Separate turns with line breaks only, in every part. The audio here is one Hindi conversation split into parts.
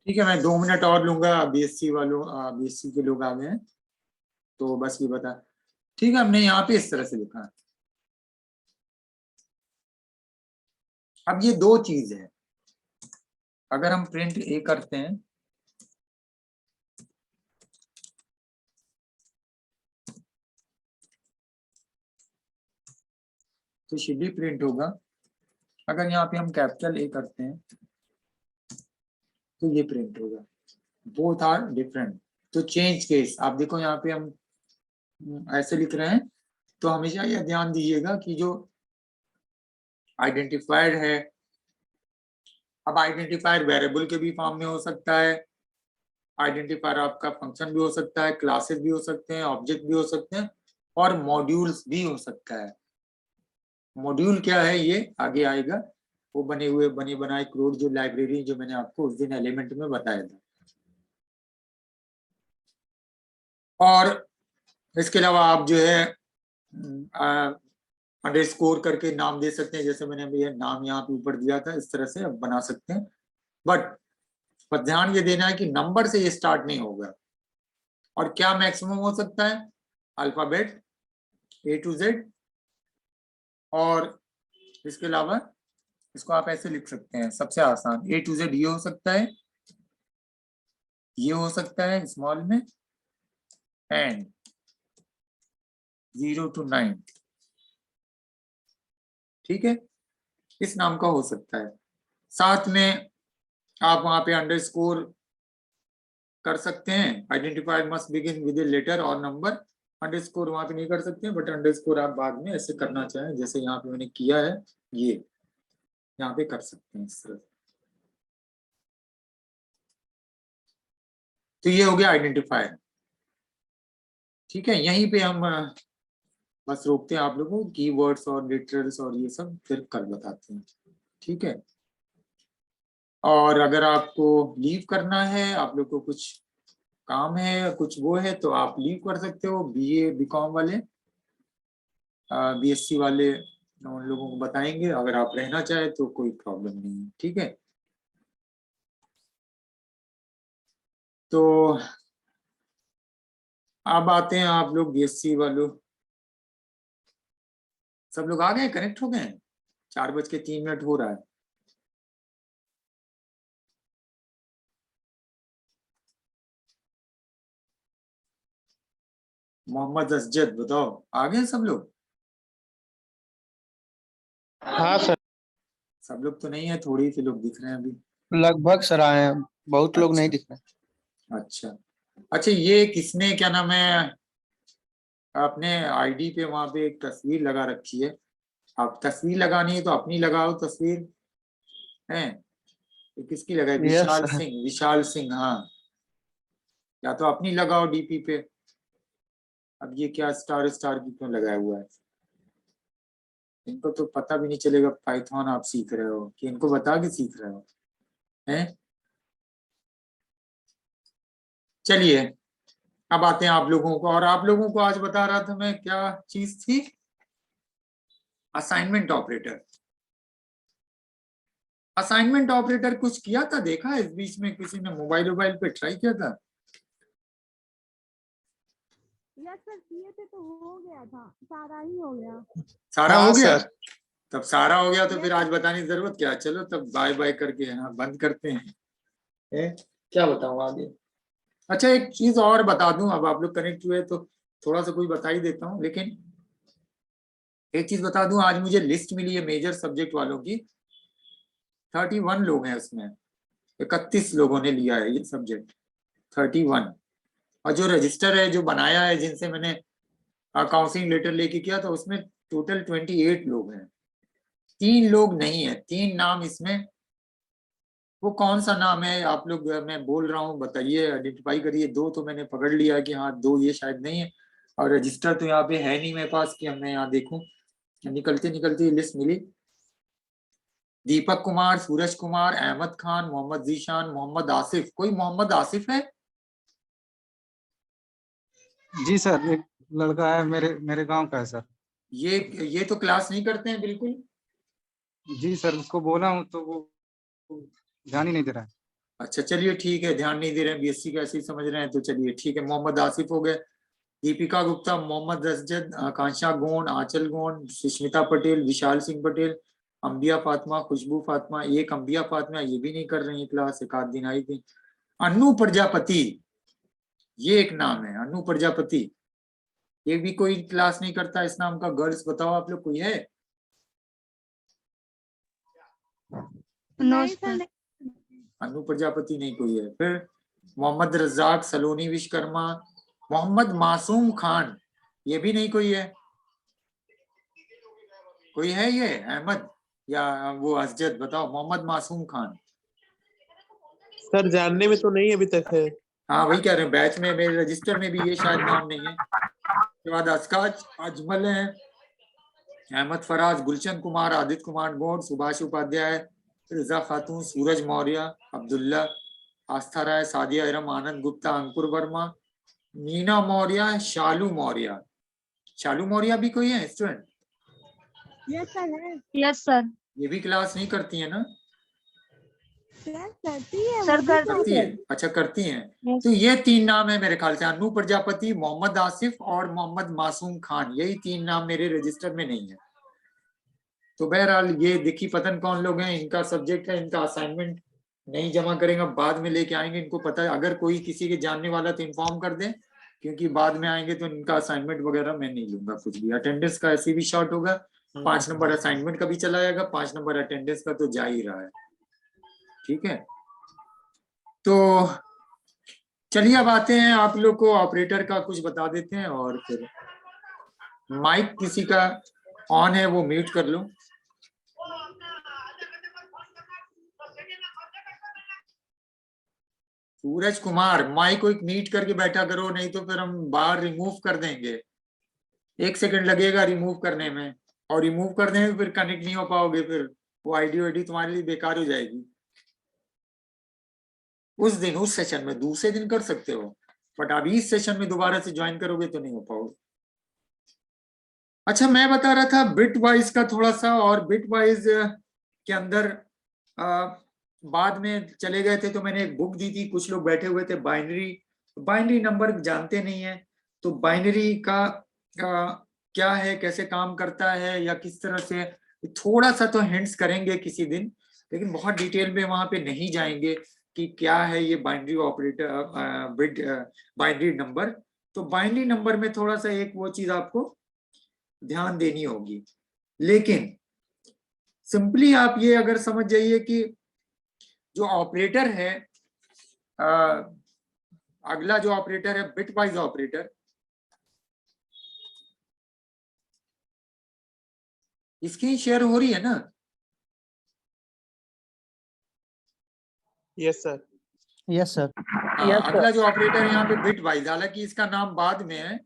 ठीक है, मैं 2 मिनट और लूंगा। बीएससी वालों, बीएससी के लोग आ गए हैं, तो बस ये बता। ठीक है, हमने यहाँ पे इस तरह से लिखा है। अब ये दो चीज है, अगर हम प्रिंट ए करते हैं तो शिबली प्रिंट होगा। अगर यहाँ पे हम कैपिटल ए करते हैं तो ये प्रिंट होगा। Both are different. तो चेंज केस, आप देखो यहाँ पे हम ऐसे लिख रहे हैं, तो हमेशा यह ध्यान दीजिएगा कि जो आइडेंटिफायर है, अब आइडेंटिफायर वेरिएबल के भी फॉर्म में हो सकता है, आइडेंटिफायर आपका फंक्शन भी हो सकता है, क्लासेस भी हो सकते हैं, ऑब्जेक्ट भी हो सकते हैं, और मॉड्यूल्स भी हो सकता है। मॉड्यूल क्या है ये आगे आएगा, वो बने हुए बने बनाए कोड, जो लाइब्रेरी जो मैंने आपको उस दिन एलिमेंट में बताया था। और इसके अलावा आप जो है अंडरस्कोर करके नाम दे सकते हैं, जैसे मैंने ये नाम यहाँ पे ऊपर दिया था, इस तरह से आप बना सकते हैं। बट ध्यान ये देना है कि नंबर से ये स्टार्ट नहीं होगा। और क्या मैक्सिमम हो सकता है? Alphabet A to Z. और इसके अलावा इसको आप ऐसे लिख सकते हैं, सबसे आसान ए टू जेड ये हो सकता है, ये हो सकता है स्मॉल में, एंड 0 to 9। ठीक है, इस नाम का हो सकता है। साथ में आप वहां पे अंडरस्कोर कर सकते हैं। Identifier must begin with a letter और नंबर। अंडरस्कोर वहां पे नहीं कर सकते, बट अंडरस्कोर आप बाद में ऐसे करना चाहें, जैसे यहाँ पे मैंने किया है, ये यहाँ पे कर सकते हैं इस तरह। तो ये हो गया आइडेंटिफायर। ठीक है, यहीं पे हम बस रोकते हैं आप लोगों को, कीवर्ड्स और लिटरल्स और ये सब फिर कल बताते हैं। ठीक है, और अगर आपको लीव करना है, आप लोग को कुछ काम है, कुछ वो है, तो आप लीव कर सकते हो। बीए बीकॉम वाले, बीएससी वाले उन लोगों को बताएंगे। अगर आप रहना चाहे तो कोई प्रॉब्लम नहीं है। ठीक है, तो अब आते हैं आप लोग बीएससी वालों, सब लोग आ गए, कनेक्ट हो गए? 4:03 हो रहा है। मोहम्मद असजद बताओ, आ गए सब लोग?
हाँ सर।
सब लोग तो नहीं है, थोड़ी से लोग दिख रहे हैं अभी।
लगभग सर आए हैं, बहुत लोग नहीं
अच्छा
दिख रहे।
अच्छा। अच्छा, ये किसने, क्या नाम है, अपने आईडी पे वहां पे एक तस्वीर लगा रखी है। आप तस्वीर लगानी है तो अपनी लगाओ तस्वीर, है? ये किसकी लगाई?
यस
विशाल
सर।
सिंह, विशाल सिंह, हाँ। या तो अपनी लगाओ डीपी पे। अब ये क्या स्टार स्टार की क्यों लगाया हुआ है? इनको तो पता भी नहीं चलेगा पाइथन आप सीख रहे हो, कि इनको बता के सीख रहे हो, हैं? चलिए, अब आते हैं आप लोगों को। और आप लोगों को आज बता रहा था मैं, क्या चीज थी? Assignment operator. असाइनमेंट ऑपरेटर कुछ किया था, देखा इस बीच में किसी ने मोबाइल वोबाइल पे ट्राई किया था?
यस सर, किए थे तो हो गया था, सारा ही हो गया।
सारा
हाँ
हो गया?
सर।
तब सारा हो गया तो
यस
फिर आज बताने की जरूरत क्या? चलो तब बाय बाय करके हाँ बंद करते हैं। क्या बताऊं आगे? अच्छा, एक चीज और बता दूं, अब आप लोग कनेक्ट हुए तो थोड़ा सा कोई बता ही देता हूँ। लेकिन एक चीज बता दूं, आज मुझे लिस्ट मिली है मेजर सब्जेक्ट वालों की। 31 लोग हैं उसमें, 31 लोगों ने लिया है ये सब्जेक्ट, 31। और जो रजिस्टर है, जो बनाया है, जिनसे मैंने काउंसलिंग लेटर लेके किया था, उसमें टोटल 28 लोग हैं। 3 लोग नहीं है, 3 नाम इसमें। वो कौन सा नाम है आप लोग, मैं बोल रहा हूँ, बताइए, आइडेंटिफाई करिए। 2 तो मैंने पकड़ लिया कि हाँ 2 ये शायद नहीं है। और रजिस्टर तो यहाँ पे है नहीं मेरे पास कि मैं यहाँ देखूं। निकलती निकलती लिस्ट मिली। दीपक कुमार, सूरज कुमार, अहमद खान, मोहम्मद जीशान, मोहम्मद आसिफ। कोई मोहम्मद आसिफ है?
जी सर, एक लड़का है मेरे मेरे गांव का है सर।
ये तो क्लास नहीं करते हैं बिल्कुल।
जी सर, उसको बोला हूँ तो वो ध्यान ही नहीं दे रहा है।
अच्छा चलिए ठीक है, ध्यान नहीं दे रहे हैं, बीएससी का ऐसे ही समझ रहे हैं, तो चलिए ठीक है। मोहम्मद आसिफ हो गए, दीपिका गुप्ता, मोहम्मद असजद, आकांक्षा गोंड, आंचल गोंड, सुष्मिता पटेल, विशाल सिंह पटेल, अंबिया फातिमा, खुशबू फातिमा, एक अंबिया फातिमा, ये भी नहीं कर रही है क्लास, एक आध दिन आई थी। अनु प्रजापति, ये एक नाम है, अनु प्रजापति, ये भी कोई क्लास नहीं करता इस नाम का। गर्ल्स बताओ आप लोग, कोई है?
नहीं सर,
अनु प्रजापति नहीं कोई है। फिर मोहम्मद रज्जाक, सलोनी विश्वकर्मा, मोहम्मद मासूम खान, ये भी नहीं कोई है। कोई है ये अहमद या वो असजद? बताओ, मोहम्मद मासूम खान।
सर जानने में तो नहीं अभी तक है।
हाँ वही कह रहे हैं, बैच में मेरे रजिस्टर में भी ये शायद नाम नहीं है। उसके बाद अस्काज अजमल है, अहमद फराज, गुलशन कुमार, आदित्य कुमार गौड़, सुभाष उपाध्याय, रिजा खातून, सूरज मौर्य, अब्दुल्ला, आस्था राय, सादिया इरम, आनंद गुप्ता, अंकुर वर्मा, मीना मौर्य, शालू मौर्य। शालू मौर्य भी कोई है स्टूडेंट?
यस सर है।
Yes sir.
ये भी क्लास नहीं करती है ना?
सर करती है,
सर
वो भी
करती है, अच्छा करती हैं।
Yes.
तो ये तीन नाम है मेरे ख्याल से, अनु प्रजापति, मोहम्मद आसिफ और मोहम्मद मासूम खान, यही तीन नाम मेरे रजिस्टर में नहीं है। तो बहरहाल ये दिखी पतन कौन लोग हैं, इनका सब्जेक्ट है, इनका असाइनमेंट नहीं जमा करेंगे, बाद में लेके आएंगे, इनको पता है। अगर कोई किसी के जानने वाला तो इन्फॉर्म कर दे, क्योंकि बाद में आएंगे तो इनका असाइनमेंट वगैरह मैं नहीं लूंगा कुछ भी। अटेंडेंस का ऐसे भी शॉर्ट होगा, 5 नंबर असाइनमेंट का भी चला जाएगा, 5 नंबर अटेंडेंस का तो जा ही रहा है। ठीक है, तो चलिए अब आते हैं, आप लोग को ऑपरेटर का कुछ बता देते हैं, और फिर माइक किसी का ऑन है वो म्यूट कर लो। सूरज कुमार, माइक को म्यूट करके बैठा करो, नहीं तो फिर हम बाहर रिमूव कर देंगे। 1 सेकंड लगेगा रिमूव करने में, और रिमूव करने में फिर कनेक्ट नहीं हो पाओगे, फिर वो आईडी वाईडी तुम्हारे लिए बेकार हो जाएगी। उस दिन उस सेशन में, दूसरे दिन कर सकते हो, बट अभी इस सेशन में दोबारा से ज्वाइन करोगे तो नहीं हो पाओगे। अच्छा मैं बता रहा था बिट वाइज का थोड़ा सा, और बिट वाइज के अंदर बाद में चले गए थे, तो मैंने एक बुक दी थी, कुछ लोग बैठे हुए थे, बाइनरी नंबर जानते नहीं है, तो बाइनरी का क्या है, कैसे काम करता है, या किस तरह से, थोड़ा सा तो हिंट्स करेंगे किसी दिन, लेकिन बहुत डिटेल में वहां पे नहीं जाएंगे कि क्या है ये binary operator, bit binary number. तो बाइनरी नंबर में थोड़ा सा एक वो चीज आपको ध्यान देनी होगी, लेकिन सिंपली आप ये अगर समझ जाइए कि जो ऑपरेटर है, अगला जो ऑपरेटर है bit wise operator, screen share हो रही है ना?
Yes sir.
Yes sir.
अगला जो ऑपरेटर है यहाँ पे बिट वाइज, हालांकि इसका नाम बाद में है,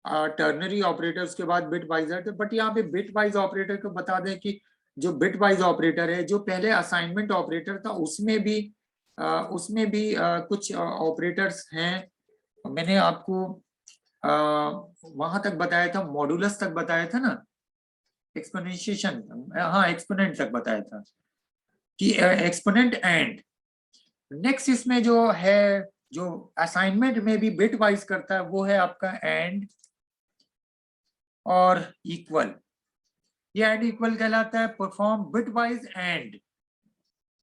टर्नरी ऑपरेटर, उसके बाद बिट वाइज है, बट यहाँ पे बिट वाइज ऑपरेटर को बता दें कि जो बिट वाइज ऑपरेटर है, जो पहले असाइनमेंट ऑपरेटर था उसमें भी कुछ ऑपरेटर्स हैं। मैंने आपको वहां तक बताया था, मॉडुलस तक बताया था ना, एक्सपोनेंशिएशन, हाँ एक्सपोनेंट तक बताया था कि एक्सपोनेंट एंड। नेक्स्ट इसमें जो है, जो असाइनमेंट में भी बिट वाइज करता है, वो है आपका एंड और इक्वल। ये एंड इक्वल कहलाता है, परफॉर्म बिट वाइज एंड।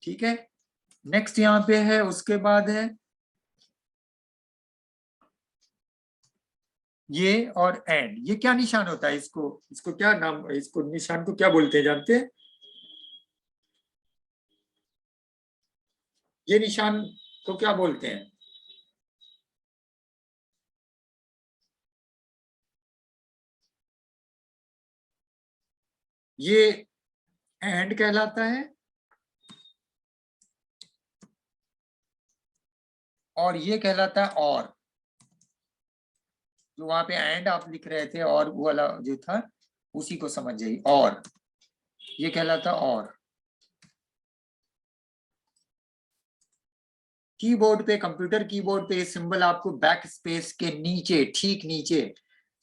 ठीक है, नेक्स्ट यहाँ पे है, उसके बाद है ये और एंड। ये क्या निशान होता है, इसको क्या नाम, इसको निशान को क्या बोलते हैं जानते हैं? ये निशान को क्या बोलते हैं? ये एंड कहलाता है, और ये कहलाता है और। जो वहां पे एंड आप लिख रहे थे और वो वाला जो था, उसी को समझ जाइए, और ये कहलाता और। कीबोर्ड पे, कंप्यूटर कीबोर्ड पे ये सिंबल आपको बैक स्पेस के नीचे, ठीक नीचे,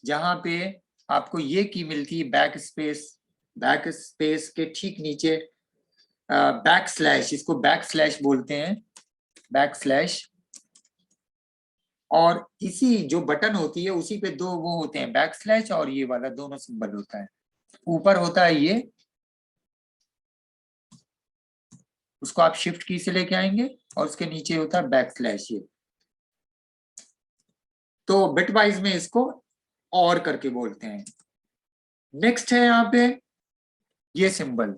जहां पे आपको ये की मिलती है बैक स्पेस के ठीक नीचे बैक स्लैश, इसको बैक स्लैश बोलते हैं। बैकस्लैश, और इसी जो बटन होती है उसी पे दो वो होते हैं, बैकस्लैश और ये वाला दोनों सिंबल होता है। ऊपर होता है ये, उसको आप शिफ्ट की से लेके आएंगे, और उसके नीचे होता है बैकस्लैश ये। तो बिटवाइज में इसको और करके बोलते हैं। नेक्स्ट है यहाँ पे ये सिंबल।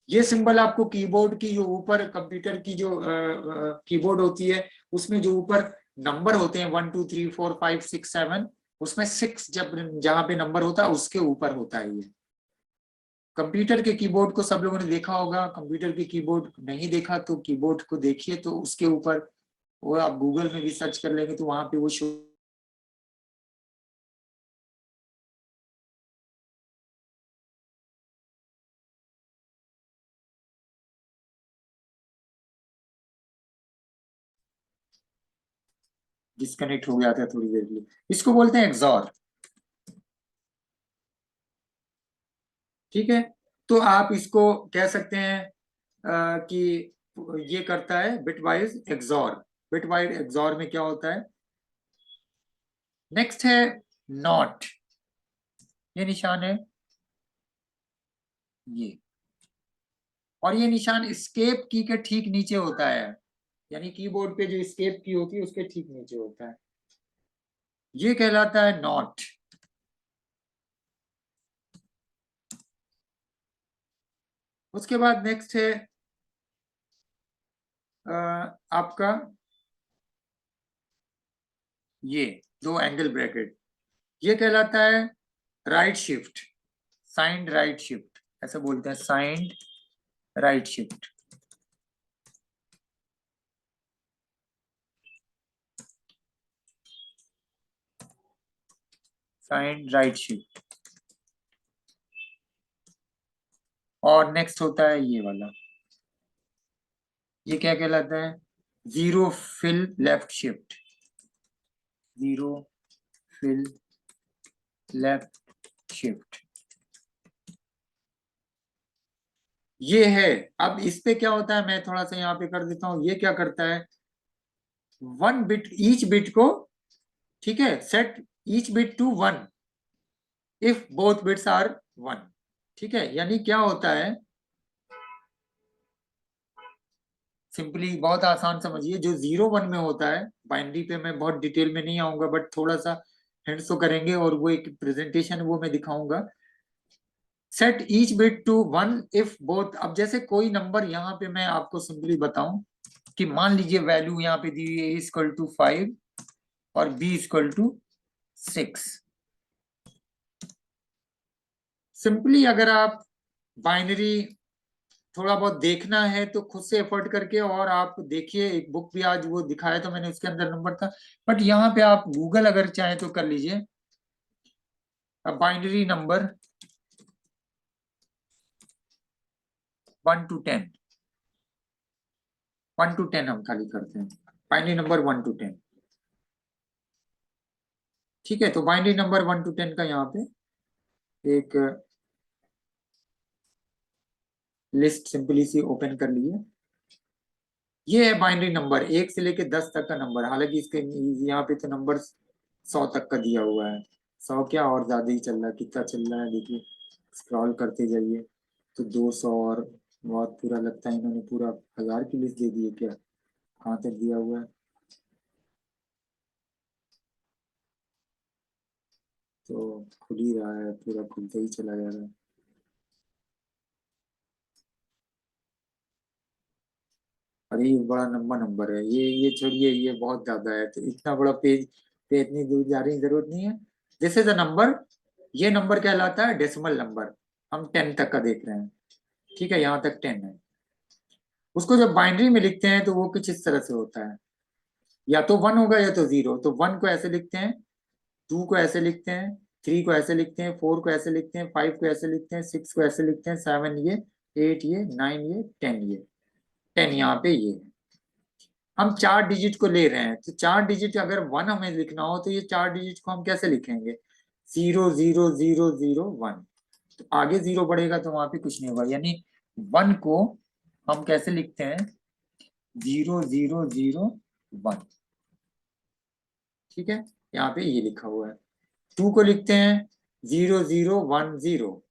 ये सिंबल आपको कीबोर्ड की जो ऊपर कंप्यूटर की जो कीबोर्ड होती है उसमें जो ऊपर नंबर होते हैं 1 2 3 4 5 6 7, उसमें 6 जब जहां पे नंबर होता है उसके ऊपर होता है ये। कंप्यूटर के कीबोर्ड को सब लोगों ने देखा होगा, कंप्यूटर के कीबोर्ड नहीं देखा तो कीबोर्ड को देखिए, तो उसके ऊपर वो आप गूगल में भी सर्च कर लेंगे तो वहां पे वो शो डिस्कनेक्ट हो गया था थोड़ी देर के लिए। इसको बोलते हैं एक्सॉर। ठीक है, तो आप इसको कह सकते हैं कि ये करता है बिटवाइज एक्सॉर। बिटवाइज एक्सॉर में क्या होता है? नेक्स्ट है नॉट। ये निशान है ये, और ये निशान एस्केप की के ठीक नीचे होता है, यानी कीबोर्ड पे जो एस्केप की होती है उसके ठीक नीचे होता है, ये कहलाता है नॉट। उसके बाद नेक्स्ट है आपका ये दो एंगल ब्रैकेट, ये कहलाता है right shift, signed right shift, ऐसे बोलते हैं signed right shift. Signed right shift. और नेक्स्ट होता है ये वाला, ये क्या कहलाता है? Zero fill left shift, zero fill left shift. ये है। अब इस पे क्या होता है, मैं थोड़ा सा यहाँ पे कर देता हूं। ये क्या करता है, 1 बिट ईच बिट को, ठीक है, set each bit to 1 if both bits are 1। ठीक है, यानी क्या होता है, सिंपली बहुत आसान समझिए, जो 0 1 में होता है, बाइनरी पे मैं बहुत डिटेल में नहीं आऊंगा बट थोड़ा सा हिंट्स तो करेंगे, और वो एक प्रेजेंटेशन वो मैं दिखाऊंगा। Set each bit to 1 if both, अब जैसे कोई नंबर यहाँ पे मैं आपको सिंपली बताऊं कि मान लीजिए वैल्यू यहाँ पे दी हुई है इक्वल टू 5 और b इक्वल टू 6। सिंपली अगर आप बाइनरी थोड़ा बहुत देखना है तो खुद से एफर्ट करके, और आप देखिए एक बुक भी आज वो दिखाया था मैंने, उसके अंदर नंबर था, बट यहाँ पे आप गूगल अगर चाहे तो कर लीजिए। अब बाइनरी नंबर 1 to 10, 1 to 10 हम खाली करते हैं, बाइनरी नंबर 1 to 10। ठीक है, तो बाइनरी नंबर 1 to 10 का यहाँ पे एक लिस्ट सिंपली सी ओपन कर लीजिए। ये है बाइनरी नंबर 1 से लेके 10 तक का नंबर, हालांकि इसके यहाँ पे तो नंबर 100 तक का दिया हुआ है। 100 क्या और ज्यादा ही चल रहा है, कितना चल रहा है देखिए, स्क्रॉल करते जाइए तो 200, और बहुत पूरा लगता है इन्होंने पूरा 1000 की लिस्ट दे दी है क्या, कहाँ तक दिया हुआ है? तो खुल ही रहा है, पूरा खुलते ही चला जा रहा है। अरे ये बड़ा लंबा नंबर है, ये छोड़िए, ये बहुत ज्यादा है, तो इतना बड़ा पेज पे इतनी दूर जाने की जरूरत नहीं है। दिस इज अ नंबर, ये नंबर कहलाता है डेसिमल नंबर। हम 10 तक का देख रहे हैं, ठीक है, यहाँ तक 10 है। उसको जब बाइनरी में लिखते हैं तो वो कुछ इस तरह से होता है, या तो 1 होगा या तो 0। तो 1 को ऐसे लिखते हैं, 2 को ऐसे लिखते हैं, 3 को ऐसे लिखते हैं, 4 को ऐसे लिखते हैं, 5 को ऐसे लिखते हैं, 6 को ऐसे लिखते हैं, 7 ये, 8 ये, 9 ये, 10 ये, 10 यहाँ पे ये है। हम 4 डिजिट को ले रहे हैं, तो 4 डिजिट अगर 1 हमें लिखना हो तो ये 4 डिजिट को हम कैसे लिखेंगे? 0 0 0 0 1। तो आगे 0 बढ़ेगा तो वहां पे कुछ नहीं होगा, यानी 1 को हम कैसे लिखते हैं? 0001। ठीक है, यहाँ पे ये लिखा हुआ है। 2 को लिखते हैं 0010,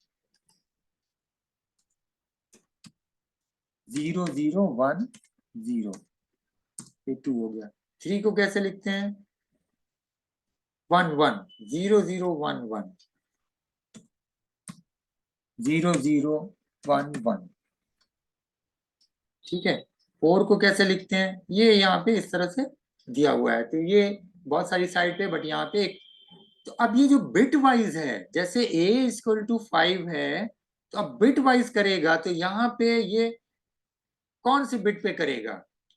0010, ये 2 हो गया। 3 को कैसे लिखते हैं 11, 0011, 0011। ठीक है, 4 को कैसे लिखते हैं, ये यहाँ पे इस तरह से दिया हुआ है। तो ये बहुत सारी साइट पे, बट यहाँ पे एक, तो अब ये जो बिट वाइज है, जैसे a=5 है, तो अब बिट वाइज करेगा तो यहाँ पे ये कौन सी बिट पे करेगा,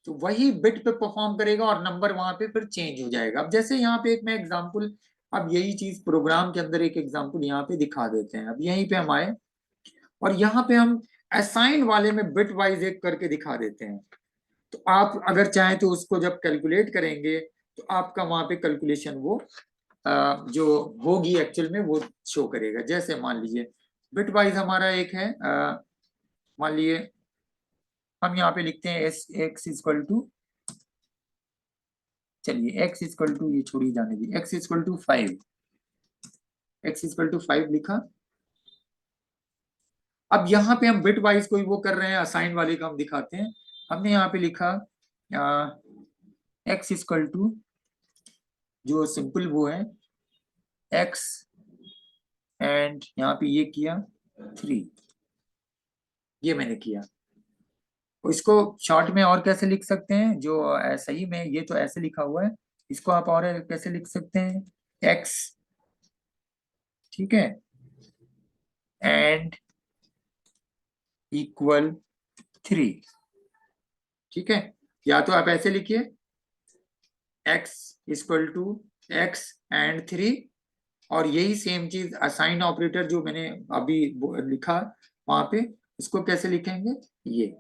तो वही बिट पे परफॉर्म करेगा और नंबर वहां पे फिर चेंज हो जाएगा। अब जैसे यहाँ पे एक मैं एग्जांपल, अब यही चीज प्रोग्राम के अंदर एक एग्जांपल यहाँ पे दिखा देते हैं। अब यहीं पे हम आए और यहाँ पे हम असाइन वाले में बिट वाइज एक करके दिखा देते हैं। तो आप अगर चाहें तो उसको जब कैलकुलेट करेंगे तो आपका वहां पे कैलकुलेशन वो जो होगी एक्चुअल में वो शो करेगा। जैसे मान लीजिए बिट वाइज हमारा एक है, मान लीजिए हम यहाँ पे लिखते हैं x इक्वल टू, चलिए x इक्वल टू, ये छोड़िए जाने दीजिए, x equal to 5, x equal to 5 लिखा। अब यहाँ पे हम बिट वाइज कोई वो कर रहे हैं, असाइन वाले का हम दिखाते हैं। हमने यहाँ पे लिखा x इक्वल टू, जो सिंपल वो है x, एंड यहाँ पे ये किया 3, ये मैंने किया। तो इसको शॉर्ट में और कैसे लिख सकते हैं, जो सही में ये तो ऐसे लिखा हुआ है, इसको आप और कैसे लिख सकते हैं, x, ठीक है, एंड इक्वल 3। ठीक है, या तो आप ऐसे लिखिए x equal to x and 3, और यही सेम चीज असाइन ऑपरेटर जो मैंने अभी लिखा वहां पे, इसको कैसे लिखेंगे ये।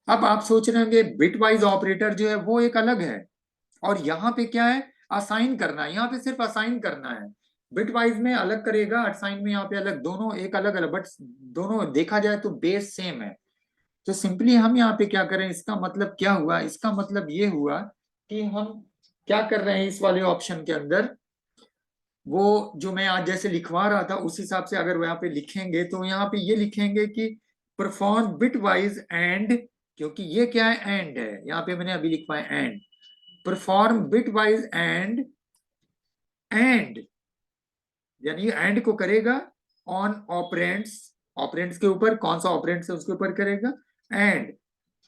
अब आप सोच रहे होंगे बिट वाइज ऑपरेटर जो है वो एक अलग है, और यहाँ पे क्या है, असाइन करना है। यहाँ पे सिर्फ असाइन करना है, बिट वाइज में अलग करेगा, असाइन में यहाँ पे अलग, दोनों एक अलग अलग, बट दोनों देखा जाए तो बेस सेम है। तो सिंपली हम यहाँ पे क्या करें, इसका मतलब क्या हुआ, इसका मतलब ये हुआ कि हम क्या कर रहे हैं इस वाले ऑप्शन के अंदर, वो जो मैं आज जैसे लिखवा रहा था उस हिसाब से अगर यहाँ पे लिखेंगे तो यहाँ पे ये लिखेंगे कि परफॉर्म बिट वाइज एंड, क्योंकि ये क्या है, एंड है, यहाँ पे मैंने अभी लिखवा है and, perform bit wise and, and यानी एंड को करेगा ऑन ऑपरेंड्स, ऑपरेंड्स के ऊपर, कौन सा ऑपरेंड्स है उसके ऊपर करेगा, and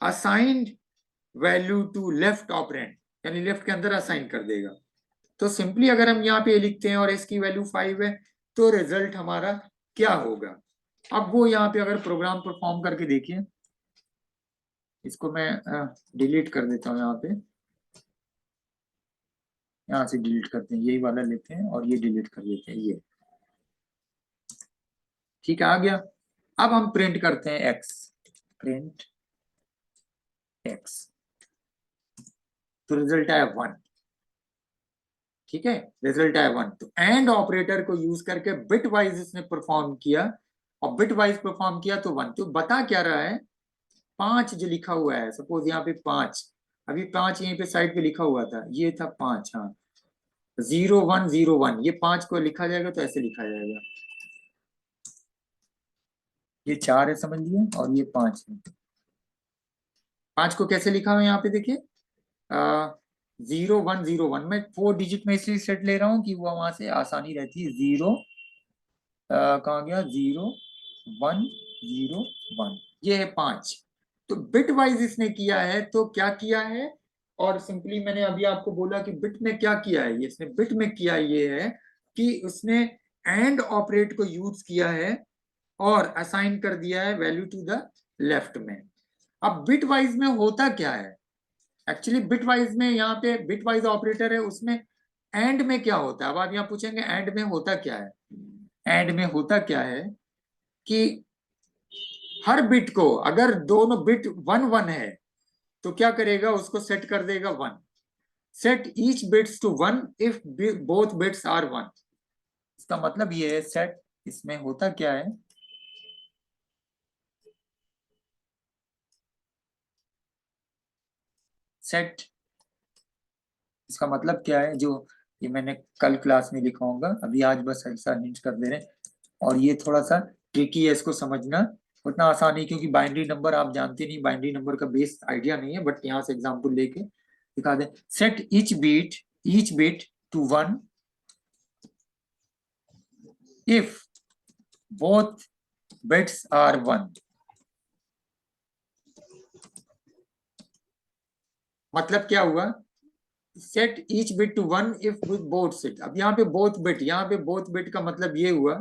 assigned value to left operand, यानी लेफ्ट के अंदर असाइन कर देगा। तो सिंपली अगर हम यहाँ पे लिखते हैं और इसकी वैल्यू 5 है तो रिजल्ट हमारा क्या होगा। अब वो यहाँ पे अगर प्रोग्राम परफॉर्म करके देखिए, इसको मैं डिलीट कर देता हूँ, यहाँ पे, यहाँ से डिलीट करते हैं, यही वाला लेते हैं और ये डिलीट कर देते हैं, ये ठीक है, आ गया। अब हम प्रिंट करते हैं x, प्रिंट x, तो रिजल्ट आया 1। ठीक है, रिजल्ट आया 1। तो एंड ऑपरेटर को यूज करके बिट वाइज इसने परफॉर्म किया, और बिट वाइज परफॉर्म किया तो 1। तो बता क्या रहा है, 5 जो लिखा हुआ है, सपोज यहाँ पे 5, अभी 5 यहीं पे साइड पे लिखा हुआ था, ये था 5, हाँ 0101, ये 5 को लिखा जाएगा तो ऐसे लिखा जाएगा, ये 4 है समझ लिए, और ये 5 है। 5 को कैसे लिखा हुआ है यहाँ पे देखिए, 0101, मैं 4 डिजिट में इसलिए सेट ले रहा हूँ कि वो वहां से आसानी रहती है। 0 कहाँ गया, 0101, ये है 5। तो बिट वाइज इसने किया है, तो क्या किया है, और सिंपली मैंने अभी आपको बोला कि बिट में क्या किया है, ये इसने बिट में किया ये है कि उसने एंड ऑपरेट को यूज किया है और असाइन कर दिया है वैल्यू टू द लेफ्ट में। अब बिट वाइज में होता क्या है, एक्चुअली बिट वाइज में यहाँ पे बिट वाइज ऑपरेटर है, उसमें एंड में क्या होता है। अब आप यहाँ पूछेंगे एंड में होता क्या है, एंड में होता क्या है कि हर बिट को, अगर दोनों बिट 1 1 है तो क्या करेगा, उसको सेट कर देगा 1, set each bits to 1 if both bits are 1। इसका मतलब ये है सेट, इसमें होता क्या है, सेट, इसका मतलब क्या है, जो ये मैंने कल क्लास में लिखा होगा, अभी आज बस ऐसा हिंट कर दे रहे हैं। और ये थोड़ा सा ट्रिकी है, इसको समझना उतना आसान नहीं, क्योंकि बाइनरी नंबर आप जानते नहीं, बाइनरी नंबर का बेस आइडिया नहीं है, बट यहाँ से एग्जांपल लेके दिखा दें। Set each bit to 1 if both bits are 1। मतलब क्या हुआ, set each bit to 1 if with both set. अब यहाँ पे बोथ बिट, यहाँ पे बोथ बिट का मतलब ये हुआ,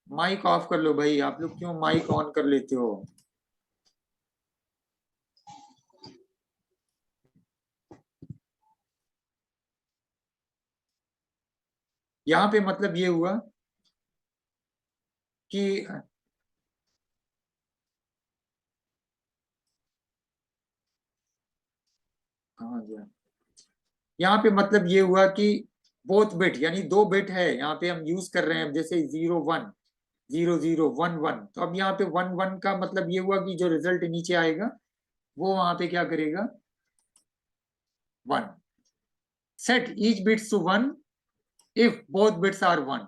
माइक ऑफ कर लो भाई, आप लोग क्यों माइक ऑन कर लेते हो। यहाँ पे मतलब ये हुआ कि कहाँ गया, यहाँ पे मतलब ये हुआ कि बोथ बिट यानी 2 बिट है, यहाँ पे हम यूज कर रहे हैं, जैसे 0 1 0 0 1 1, तो अब यहाँ पे 1 1 का मतलब ये हुआ कि जो रिजल्ट नीचे आएगा वो वहां पे क्या करेगा, 1। Set each bits to 1 if both bits are 1।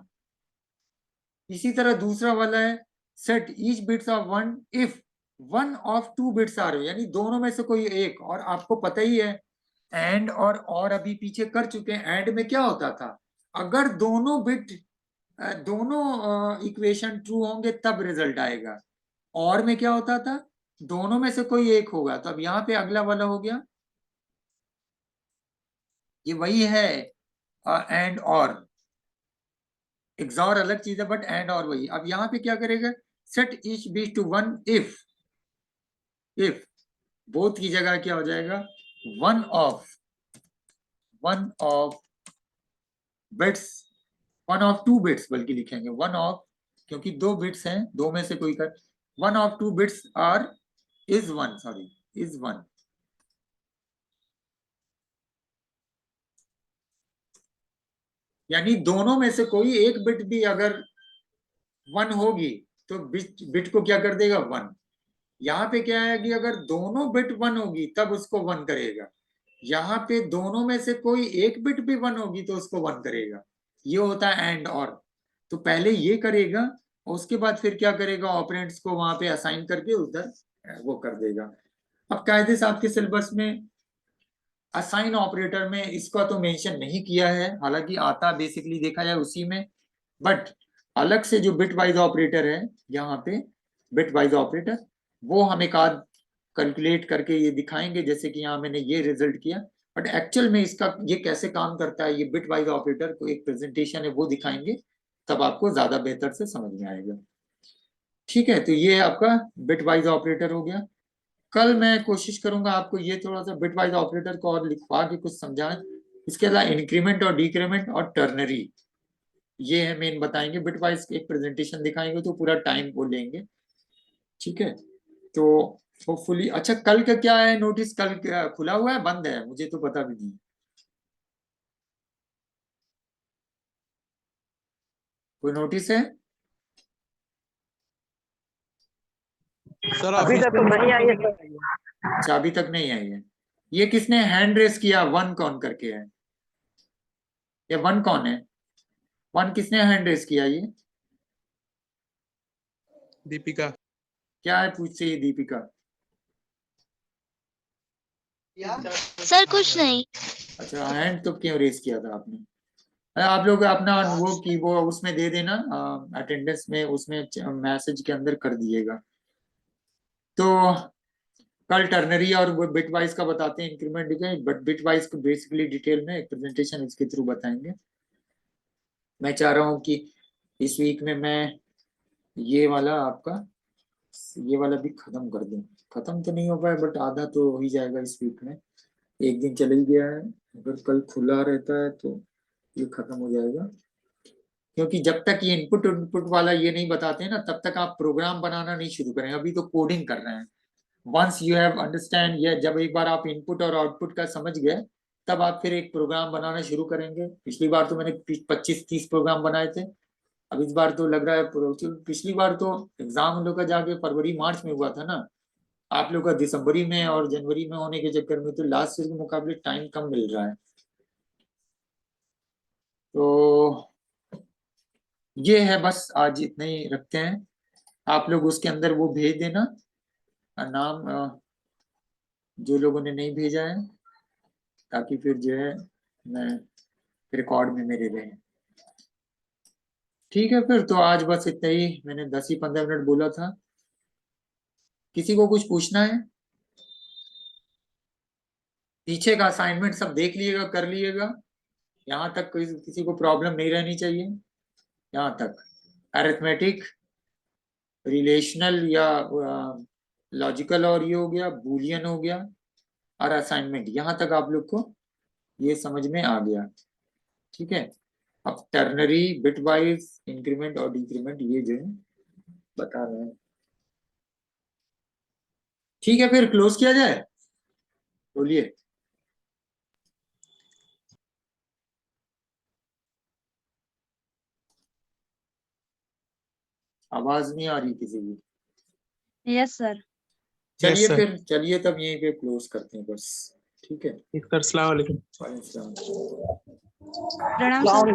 इसी तरह दूसरा वाला है, set each bits of 1 if one of 2 bits are, यानी दोनों में से कोई एक। और आपको पता ही है एंड और अभी पीछे कर चुके हैं, एंड में क्या होता था, अगर दोनों बिट दोनों इक्वेशन ट्रू होंगे तब रिजल्ट आएगा, और में क्या होता था, दोनों में से कोई एक होगा। तो अब यहाँ पे अगला वाला हो गया, ये वही है एंड और, एक्सॉर अलग चीज है बट एंड और वही। अब यहाँ पे क्या करेगा, set each bit to 1 if both की जगह क्या हो जाएगा, one of bits, 1 of 2 bits बल्कि लिखेंगे, 1 ऑफ, क्योंकि 2 बिट्स हैं, 2 में से कोई कर, 1 ऑफ 2 बिट्स आर इज 1। यानी दोनों में से कोई एक बिट भी अगर 1 होगी तो बिट को क्या कर देगा, 1। यहाँ पे क्या है कि अगर दोनों बिट 1 होगी तब उसको 1 करेगा, यहाँ पे दोनों में से कोई एक बिट भी 1 होगी तो उसको 1 करेगा। ये होता है एंड और। तो पहले ये करेगा और उसके बाद फिर क्या करेगा, ऑपरेंड्स को वहां पे असाइन करके उधर वो कर देगा। अब कायदे से आपके सिलेबस में असाइन ऑपरेटर में इसका तो मेंशन नहीं किया है, हालांकि आता बेसिकली देखा जाए उसी में, बट अलग से जो बिट वाइज ऑपरेटर है, यहाँ पे बिट वाइज ऑपरेटर, वो हम एक आध कैलकुलेट करके ये दिखाएंगे, जैसे कि यहाँ मैंने ये रिजल्ट किया, बट एक्चुअल में इसका ये कैसे काम करता है, ये बिट वाइज ऑपरेटर को एक प्रेजेंटेशन है वो दिखाएंगे, तब आपको ज्यादा बेहतर से समझ में आएगा। ठीक है, तो ये आपका बिट वाइज ऑपरेटर हो गया। कल मैं कोशिश करूंगा आपको ये थोड़ा सा बिट वाइज ऑपरेटर को और लिखवा के कुछ समझाएं। इसके अलावा इंक्रीमेंट और डिक्रीमेंट और टर्नरी, ये है मेन बताएंगे। बिट वाइज एक प्रेजेंटेशन दिखाएंगे तो पूरा टाइम वो लेंगे। ठीक है, तो होपफुली, अच्छा कल का क्या है नोटिस, कल खुला हुआ है बंद है, मुझे तो पता भी नहीं। कोई नोटिस है?
सर
अभी तक तो नहीं आई है सर।
अच्छा अभी तक नहीं आई है। ये किसने हैंड रेस किया, 1 कौन करके है, ये 1 कौन है, 1 किसने हैंड रेस किया, ये
दीपिका।
क्या है पूछते ये दीपिका?
सर कुछ नहीं।
अच्छा हैंड तो क्यों रेस किया था आपने? आप लोग अपना वो की वो उसमें दे देना, अटेंडेंस में, उसमें मैसेज के अंदर कर दिएगा। तो कल टर्नरी और बिट वाइज का बताते हैं, increment decrement, but bit wise को बेसिकली डिटेल में एक प्रेजेंटेशन इसके थ्रू बताएंगे। मैं चाह रहा हूँ कि इस वीक में मैं ये वाला आपका ये वाला भी खत्म कर दूं। खत्म तो नहीं हो पाया बट आधा तो हो ही जाएगा इस वीक में, एक दिन चल ही गया है, अगर कल खुला रहता है तो ये खत्म हो जाएगा। क्योंकि जब तक ये इनपुट इनपुट वाला ये नहीं बताते हैं ना, तब तक आप प्रोग्राम बनाना नहीं शुरू करें, अभी तो कोडिंग कर रहे हैं। वंस यू हैव अंडरस्टैंड, ये जब एक बार आप इनपुट और आउटपुट का समझ गए तब आप फिर एक प्रोग्राम बनाना शुरू करेंगे। पिछली बार तो मैंने 25-30 प्रोग्राम बनाए थे, अब इस बार तो लग रहा है पिछली बार तो एग्जाम हम लोग का जाके फरवरी मार्च में हुआ था ना, आप लोग का दिसंबरी में और जनवरी में होने के चक्कर में तो लास्ट ईयर के मुकाबले टाइम कम मिल रहा है। तो ये है, बस आज इतना ही रखते हैं। आप लोग उसके अंदर वो भेज देना नाम, जो लोगों ने नहीं भेजा है, ताकि फिर जो है मैं रिकॉर्ड में मेरे रहे। ठीक है, फिर तो आज बस इतना ही। मैंने 10 ही 15 मिनट बोला था। किसी को कुछ पूछना है? पीछे का असाइनमेंट सब देख लीजिएगा, कर लीजिएगा। यहाँ तक कोई किसी को प्रॉब्लम नहीं रहनी चाहिए। यहाँ तक अरिथमेटिक, रिलेशनल या लॉजिकल, और ये हो गया बूलियन हो गया, और असाइनमेंट, यहाँ तक आप लोग को ये समझ में आ गया। ठीक है, अब टर्नरी, बिट वाइज, इंक्रीमेंट और डिक्रीमेंट ये जो है बता रहे हैं। ठीक है, फिर क्लोज किया जाए, बोलिए। आवाज नहीं आ रही किसी की।
Yes sir.
चलिए
sir.
फिर, चलिए तब यहीं पे क्लोज करते हैं बस। ठीक है,
सर अस्सलाम वालेकुम।
वालेकुम सलाम।
प्रणाम सर।